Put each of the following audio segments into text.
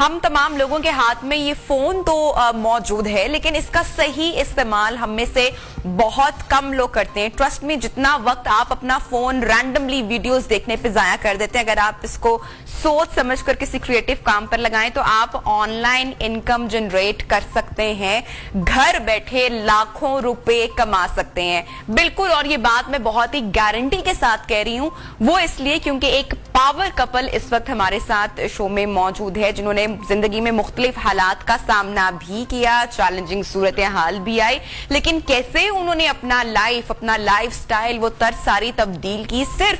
हम तमाम लोगों के हाथ में ये फोन तो मौजूद है, लेकिन इसका सही इस्तेमाल हम में से बहुत कम लोग करते हैं। ट्रस्ट में, जितना वक्त आप अपना फोन रैंडमली वीडियोस देखने पे जाया कर देते हैं, अगर आप इसको सोच समझकर किसी क्रिएटिव काम पर लगाएं तो आप ऑनलाइन इनकम जनरेट कर सकते हैं, घर बैठे लाखों रुपए कमा सकते हैं। बिल्कुल, और ये बात मैं बहुत ही गारंटी के साथ कह रही हूं, वो इसलिए क्योंकि एक पावर कपल इस वक्त हमारे साथ शो में मौजूद है, जिन्होंने जिंदगी में मुख्तलिफ हालात का सामना भी किया, चैलेंजिंग सूरत हाल भी आई, लेकिन कैसे उन्होंने अपना लाइफ स्टाइल, वो तर्ज सारी तब्दील की सिर्फ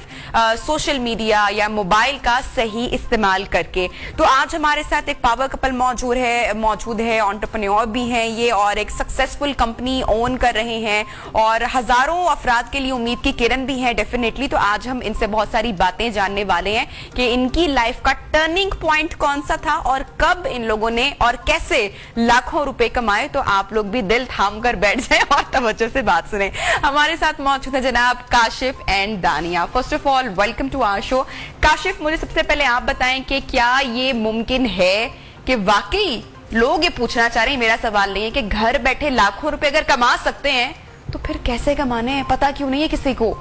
सोशल मीडिया या मोबाइल का सही इस्तेमाल करके। तो आज हमारे साथ एक पावर कपल मौजूद है, एंटरप्रेन्योर भी हैं ये, और एक सक्सेसफुल कंपनी ओन कर रहे हैं, और हजारों अफराद के लिए उम्मीद की किरण भी है डेफिनेटली। तो आज हम इनसे बहुत सारी बातें जानने वाले हैं कि इनकी लाइफ का टर्निंग पॉइंट कौन सा था और कब इन लोगों ने और कैसे लाखों रुपए कमाए। तो आप लोग भी दिल थाम कर बैठ जाएं और तवज्जो से बात सुने। हमारे साथ मौजूद है जनाब Kashif and Dania. First of all welcome to our show. Kashif, मुझे सबसे पहले आप बताएं कि क्या ये मुमकिन है कि वाकई लोग ये पूछना चाह रहे हैं, मेरा सवाल नहीं है, कि घर बैठे लाखों रुपए अगर कमा सकते हैं तो फिर कैसे कमाने हैं, पता क्यों नहीं है किसी को?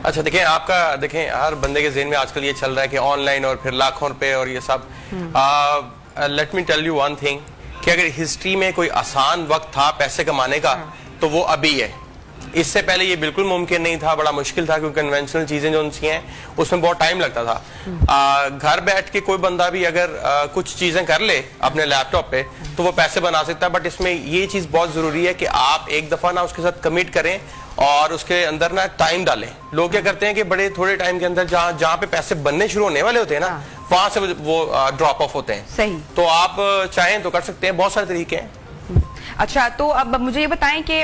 अच्छा, देखें हर बंदे के ज़हन में आजकल ये चल रहा है कि ऑनलाइन और फिर लाखों रुपए और ये सब। Let me tell you one thing कि अगर हिस्ट्री में कोई आसान वक्त था पैसे कमाने का तो वो अभी है। इससे पहले ये बिल्कुल मुमकिन नहीं था, बड़ा मुश्किल था, क्योंकि कन्वेंशनल चीजें जो सी हैं उसमें बहुत टाइम लगता था। घर बैठ के कोई बंदा भी अगर कुछ चीजें कर ले अपने लैपटॉप पे तो वो पैसे बना सकता है। बट इसमें ये चीज बहुत जरूरी है कि आप एक दफा ना उसके साथ कमिट करें और उसके अंदर ना टाइम डालें। लोग क्या करते हैं कि बड़े थोड़े टाइम के अंदर जहाँ पे पैसे बनने शुरू होने वाले होते हैं ना, वहां से वो ड्रॉप ऑफ होते हैं। सही। तो आप चाहें तो कर सकते हैं, बहुत सारे तरीके हैं। अच्छा, तो अब मुझे ये बताएं कि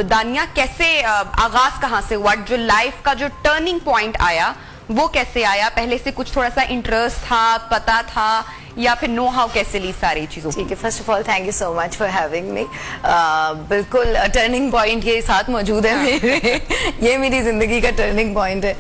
दानिया कैसे आगाज कहां से हुआ, जो लाइफ का जो टर्निंग पॉइंट आया वो कैसे आया? पहले से कुछ थोड़ा सा इंटरेस्ट था, पता था, या फिर नो हाउ कैसे ली सारी चीजों? ठीक है, first of all thank you so much for having me. बिल्कुल टर्निंग पॉइंट ये साथ मौजूद है मेरे ये मेरी जिंदगी का टर्निंग पॉइंट है।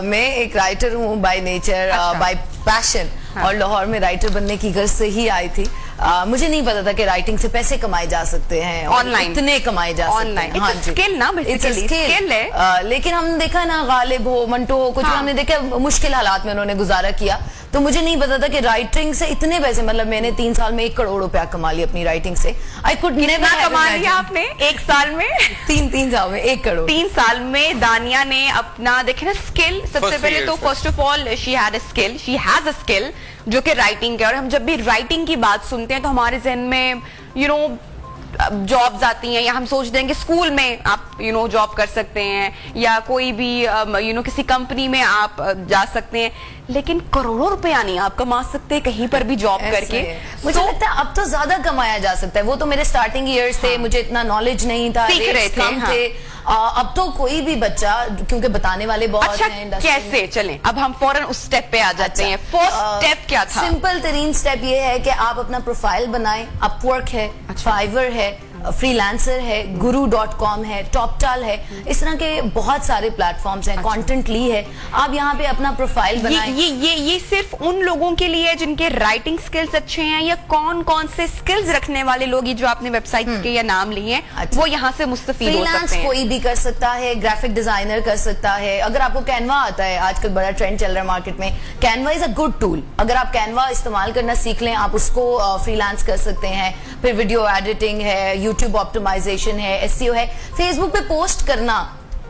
मैं एक राइटर हूँ बाय नेचर, बाय पैशन, और लाहौर में राइटर बनने की गर्ज से ही आई थी। मुझे नहीं पता था कि राइटिंग से पैसे कमाए जा सकते हैं, ऑनलाइन इतने कमाए जा सकते हैं। हाँ जी, स्किल ना, बेसिकली स्किल है। लेकिन हम देखा ना, गालिब हो, मंटो हो, कुछ हमने देखा मुश्किल हालात में उन्होंने गुजारा किया, तो मुझे नहीं पता था कि राइटिंग से इतने पैसे, मतलब मैंने 3 साल में 1 करोड़ रुपया कमा लिया अपनी राइटिंग से। आई कुड नेवर कमा लिया आपने 1 साल में? 3 साल में 1 करोड़। 3 साल में दानिया ने अपना, देखे ना, स्किल। सबसे पहले तो first of all she had a skill जो कि राइटिंग है। और हम जब भी राइटिंग की बात सुनते हैं तो हमारे जहन में जॉब्स आती हैं, या हम सोचते हैं कि स्कूल में आप जॉब कर सकते हैं, या कोई भी किसी कंपनी में आप जा सकते हैं, लेकिन करोड़ों रुपया नहीं आप कमा सकते कहीं पर भी जॉब करके। मुझे लगता है अब तो ज्यादा कमाया जा सकता है। वो तो मेरे स्टार्टिंग ईयर्स थे, मुझे इतना नॉलेज नहीं था, सीख रहे थे। अब तो कोई भी बच्चा, क्योंकि बताने वाले बहुत हैं। कैसे चलें, अब हम फौरन उस स्टेप पे आ जाते हैं। फर्स्ट स्टेप क्या था? सिंपल तरीन स्टेप ये है कि आप अपना प्रोफाइल बनाएं। अपवर्क है, फाइवर है, फ्रीलांसर है, guru.com है, टॉपटाल है, इस तरह के बहुत सारे प्लेटफॉर्म्स हैं। कॉन्टेंटली है, आप यहाँ पे अपना प्रोफाइल बनाएं। ये सिर्फ उन लोगों के लिए है जिनके राइटिंग स्किल्स अच्छे हैं, या कौन कौन से स्किल्स रखने वाले लोग, ये जो आपने वेबसाइट के या नाम लिए हैं, वो यहाँ से मुस्तफीद हो सकते हैं? कोई भी कर सकता है, ग्राफिक डिजाइनर कर सकता है। अगर आपको कैनवा आता है, आजकल बड़ा ट्रेंड चल रहा है मार्केट में, Canva is a good tool. अगर आप कैनवा इस्तेमाल करना सीख लें, आप उसको फ्रीलांस कर सकते हैं। फिर वीडियो एडिटिंग है, यूट्यूब ऑप्टिमाइजेशन है, एसईओ है, फेसबुक पे पोस्ट करना,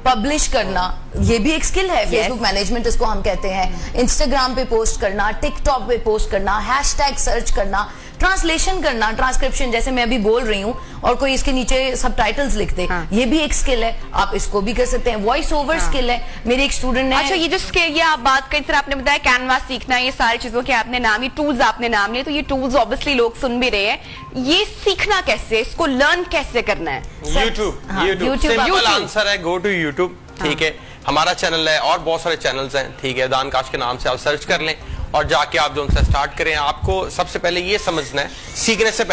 पब्लिश करना, ये भी एक स्किल है। फेसबुक मैनेजमेंट इसको हम कहते हैं। इंस्टाग्राम पे पोस्ट करना, टिकटॉक पे पोस्ट करना, हैशटैग सर्च करना, ट्रांसलेशन करना, ट्रांसक्रिप्शन, जैसे मैं अभी बोल रही हूँ और कोई इसके नीचे सबटाइटल्स लिख दे, ये भी एक स्किल है, आप इसको भी कर सकते हैं। वॉइस ओवर स्किल है। मेरे एक स्टूडेंट ने, अच्छा, ये जो स्किल, ये आप बात करें, आपने बताया कैनवा सीखना, ये सारी चीजों के आपने नाम, ये टूल्स आपने नाम लिए, तो ये टूल्स ऑब्वियसली लोग सुन भी रहे हैं। ये सीखना कैसे, इसको लर्न कैसे करना है? यूट्यूब सिंपल आंसर है, गो टू यूट्यूब। ठीक है, हमारा चैनल है और बहुत सारे चैनल्स हैं। ठीक है, दानकाश के नाम से आप सर्च कर लें और जाके आप जो उनसे स्टार्ट करें। आपको सबसे पहले ये समझना है, सीखने से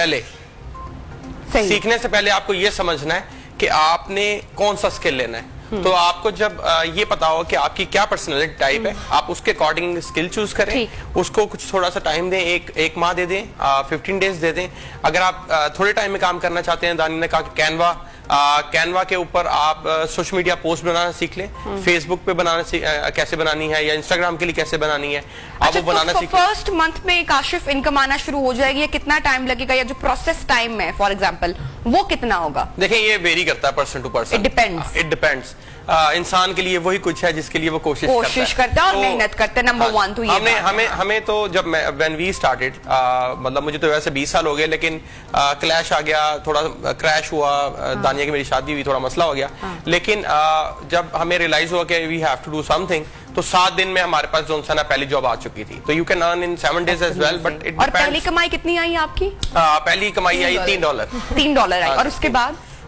पहले आपको ये समझना है कि आपने कौन सा स्किल लेना है। तो आपको जब ये पता हो कि आपकी क्या पर्सनैलिटी टाइप है, आप उसके अकॉर्डिंग स्किल चूज करें, उसको कुछ थोड़ा सा टाइम दें, एक माह दे दें, 15 डेज दे दें। अगर आप थोड़े टाइम में काम करना चाहते हैं, दानी ने कहा कि कैनवा के ऊपर आप सोशल मीडिया पोस्ट बनाना सीख लें, फेसबुक पे बनाना कैसे बनानी है, या इंस्टाग्राम के लिए कैसे बनानी है, आप वो बनाना सीख लें। फर्स्ट मंथ में काशिफ इनकम आना शुरू हो जाएगी, या कितना टाइम लगेगा, या जो प्रोसेस टाइम है फॉर एग्जांपल वो कितना होगा? देखिए ये वेरी करता है person to person, it depends. इंसान के लिए वही कुछ है जिसके लिए वो कोशिश करता है और मेहनत करता है। नंबर वन तो ये हमें तो जब व्हेन वी स्टार्टेड, मतलब मुझे तो वैसे 20 साल हो गए, लेकिन क्लैश आ गया, थोड़ा क्रैश हुआ, दानिया की मेरी शादी हुई, थोड़ा मसला हो गया, लेकिन जब हमें रियलाइज हुआ कि we have to do something, तो 7 दिन में हमारे पास जो ना पहली जॉब आ चुकी थी। तो you can earn in 7 days as well, but it. और पहली कमाई कितनी आई आपकी? पहली कमाई आई $3 आई। और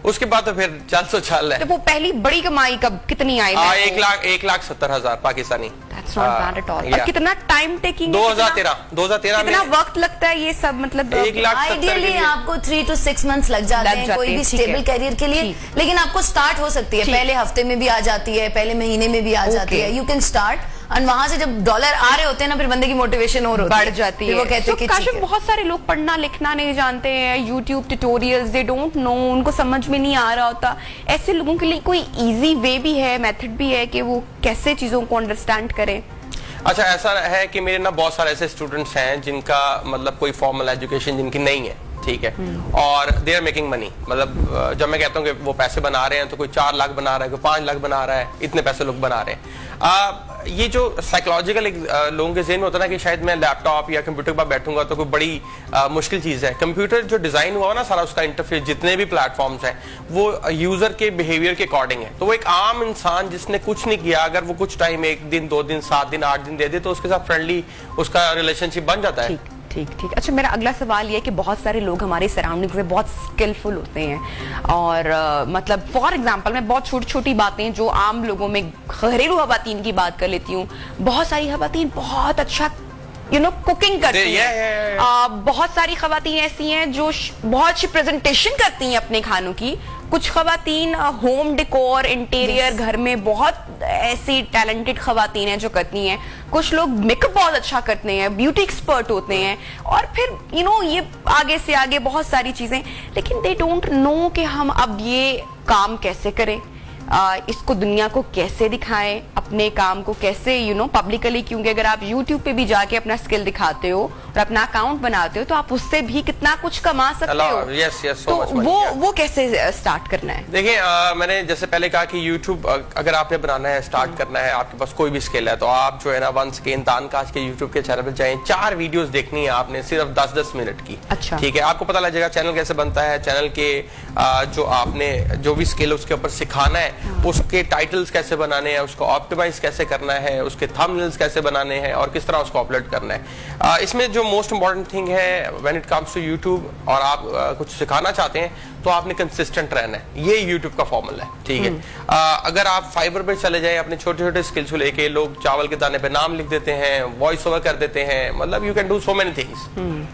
उसके बाद तो फिर 400 है। तो वो पहली बड़ी कमाई कब कितनी आई? 1,70,000 Pakistani. That's not bad at all। और कितना टाइम टेकिंग? 2013 कितना वक्त लगता है ये सब, मतलब? आइडियली आपको 3 to 6 months लग जाते हैं कोई भी स्टेबल करियर के लिए, लेकिन आपको स्टार्ट हो सकती है, पहले हफ्ते में भी आ जाती है, पहले महीने में भी आ जाती है। यू कैन स्टार्ट, और वहां से जब डॉलर आ रहे होते हैं ना, फिर बंदे की मोटिवेशन और बढ़ जाती है। वो कहते हैं कि काशिफ, बहुत सारे लोग पढ़ना लिखना नहीं जानते हैं, YouTube tutorials they don't know, उनको समझ में नहीं आ रहा होता। ऐसे लोगों के लिए कोई इजी वे भी है, मेथड भी है कि वो कैसे चीजों को अंडरस्टैंड करें? अच्छा, ऐसा है कि मेरे ना बहुत सारे ऐसे स्टूडेंट्स हैं जिनका मतलब कोई फॉर्मल एजुकेशन जिनकी नहीं है, ठीक है, और दे आर मेकिंग मनी। मतलब जब मैं कहता हूँ कि वो पैसे बना रहे हैं, तो कोई 4 लाख बना रहा है, कोई 5 लाख बना रहा है, इतने पैसे लोग बना रहे हैं। ये जो साइकोलॉजिकल लोगों के ज़हन में होता है ना कि शायद मैं लैपटॉप या कंप्यूटर के पास बैठूंगा तो कोई बड़ी मुश्किल चीज़ है। कंप्यूटर जो डिज़ाइन हुआ ना सारा, उसका इंटरफेस, जितने भी प्लेटफॉर्म्स हैं, वो यूज़र के बिहेवियर के अकॉर्डिंग है। तो वो एक आम इंसान जिसने कुछ नहीं किया, अगर वो कुछ टाइम 1 दिन 2 दिन 7 दिन 8 दिन दे दे, तो उसके साथ फ्रेंडली उसका रिलेशनशिप बन जाता है। ठीक। अच्छा, मेरा अगला सवाल ये है कि बहुत सारे लोग हमारे सराउंडिंग्स में बहुत स्किलफुल होते हैं, और मतलब फॉर एग्जांपल मैं बहुत छोटी छोटी बातें जो आम लोगों में, घरेलू खवातीन की बात कर लेती हूँ, बहुत सारी खवातीन बहुत अच्छा कुकिंग करती हैं। बहुत सारी खवातीन ऐसी हैं जो बहुत अच्छी प्रेजेंटेशन करती हैं अपने खानों की। कुछ खवातीन होम डेकोर, इंटीरियर, घर में बहुत ऐसी टैलेंटेड खवातीन हैं जो करती हैं। कुछ लोग मेकअप बहुत अच्छा करते हैं, ब्यूटी एक्सपर्ट होते हैं, और फिर ये आगे से आगे बहुत सारी चीजें, लेकिन दे डोंट नो कि हम अब ये काम कैसे करें, इसको दुनिया को कैसे दिखाएं, अपने काम को कैसे पब्लिकली, क्योंकि अगर आप YouTube पे भी जाके अपना स्किल दिखाते हो और अपना अकाउंट बनाते हो, तो आप उससे भी कितना कुछ कमा सकते हो। तो वो कैसे स्टार्ट करना है? देखिए, मैंने जैसे पहले कहा कि YouTube अगर आपने बनाना है, स्टार्ट करना है, आपके पास कोई भी स्किल है, तो आप जो है ना वंस के तानकाश के YouTube के चैनल पर जाएं, 4 वीडियोस देखनी है आपने, सिर्फ 10-10 मिनट की। अच्छा। ठीक है, आपको पता लग जाएगा चैनल कैसे बनता है, चैनल के जो आपने जो भी स्किल उसके ऊपर सिखाना है, उसके टाइटल्स कैसे बनाने हैं, उसको ऑप्टिमाइज कैसे करना है, उसके थंबनेल्स कैसे बनाने हैं, और किस तरह उसको अपलोड करना है। इसमें जो मोस्ट इंपॉर्टेंट थिंग है when it comes to YouTube, और आप कुछ सिखाना चाहते हैं, तो आपने कंसिस्टेंट रहना है। ये यूट्यूब का फॉर्मूला है, ठीक है। अगर आप फाइबर पे चले जाएं, अपने छोटे छोटे स्किल्स को लेके, लोग चावल के दाने पे नाम लिख देते हैं, वॉइस ओवर कर देते हैं, मतलब you can do so many things.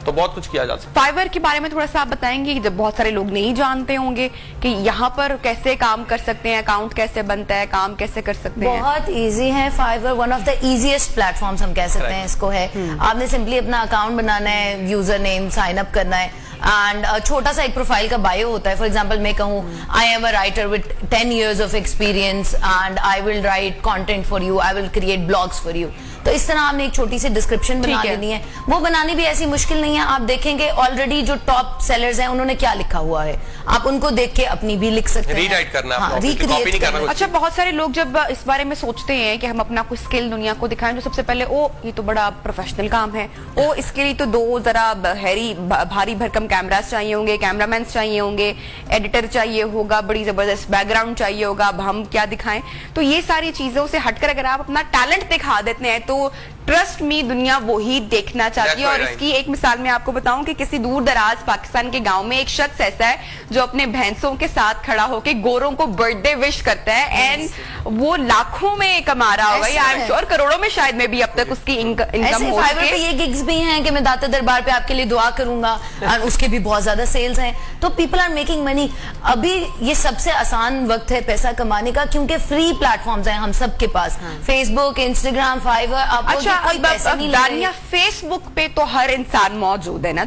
तो बहुत कुछ किया जा सकता है। फाइवर के बारे में थोड़ा सा आप बताएंगे, जब बहुत सारे लोग नहीं जानते होंगे कि यहाँ पर कैसे काम कर सकते हैं, अकाउंट कैसे बनता है, काम कैसे कर सकते हैं? बहुत इजी है Fiverr, one of the easiest platforms हम कह सकते हैं इसको है। आपने सिंपली अपना अकाउंट बनाना है, यूजर नेम साइन अप करना है, एंड छोटा सा एक प्रोफाइल का बायो होता है। फॉर एग्जांपल मैं कहूँ, I am a writer with 10 years of experience and I will write content for you, I will create blogs for you. तो इस तरह आपने एक छोटी सी डिस्क्रिप्शन बना लेनी है। वो बनानी भी ऐसी मुश्किल नहीं है। आप देखेंगे ऑलरेडी जो टॉप सेलर्स हैं उन्होंने क्या लिखा हुआ है, आप उनको देख के अपनी भी लिख सकते हैं, रीराइट करना, रिक्रिएट करना। अच्छा, बहुत सारे लोग जब इस बारे में सोचते हैं कि हम अपना कोई स्किल दुनिया को दिखाएं, तो सबसे पहले ये तो बड़ा प्रोफेशनल काम है, इसके लिए तो 2 जरा भारी भरकम कैमरास चाहिए होंगे, कैमरामैन चाहिए होंगे, एडिटर चाहिए होगा, बड़ी जबरदस्त बैकग्राउंड चाहिए होगा, अब हम क्या दिखाएं। तो ये सारी चीजों से हटकर अगर आप अपना टैलेंट दिखा देते हैं, तो ट्रस्ट मी दुनिया वही देखना चाहती है। That's और right. इसकी एक मिसाल मैं आपको बताऊं कि किसी दूर दराज पाकिस्तान के गांव में एक शख्स ऐसा है जो अपने भैंसों के साथ खड़ा होकर गोरों को बर्थडे विश करता है एंड वो लाखों में कमा रहा होगा, या आई एम श्योर करोड़ों में शायद में भी अब तक उसकी इनकम ऐसे हो फाइवर पे ये गिग्स भी हैं कि मैं दाता दरबार पे आपके लिए दुआ करूंगा और उसके भी बहुत ज्यादा सेल्स हैं, तो पीपल आर मेकिंग मनी। अभी ये सबसे आसान वक्त है पैसा कमाने का, क्योंकि फ्री प्लेटफॉर्म्स हैं हम सबके पास, फेसबुक, इंस्टाग्राम, फाइवर। अच्छा, अब दानिया फेसबुक पे तो हर इंसान मौजूद है ना।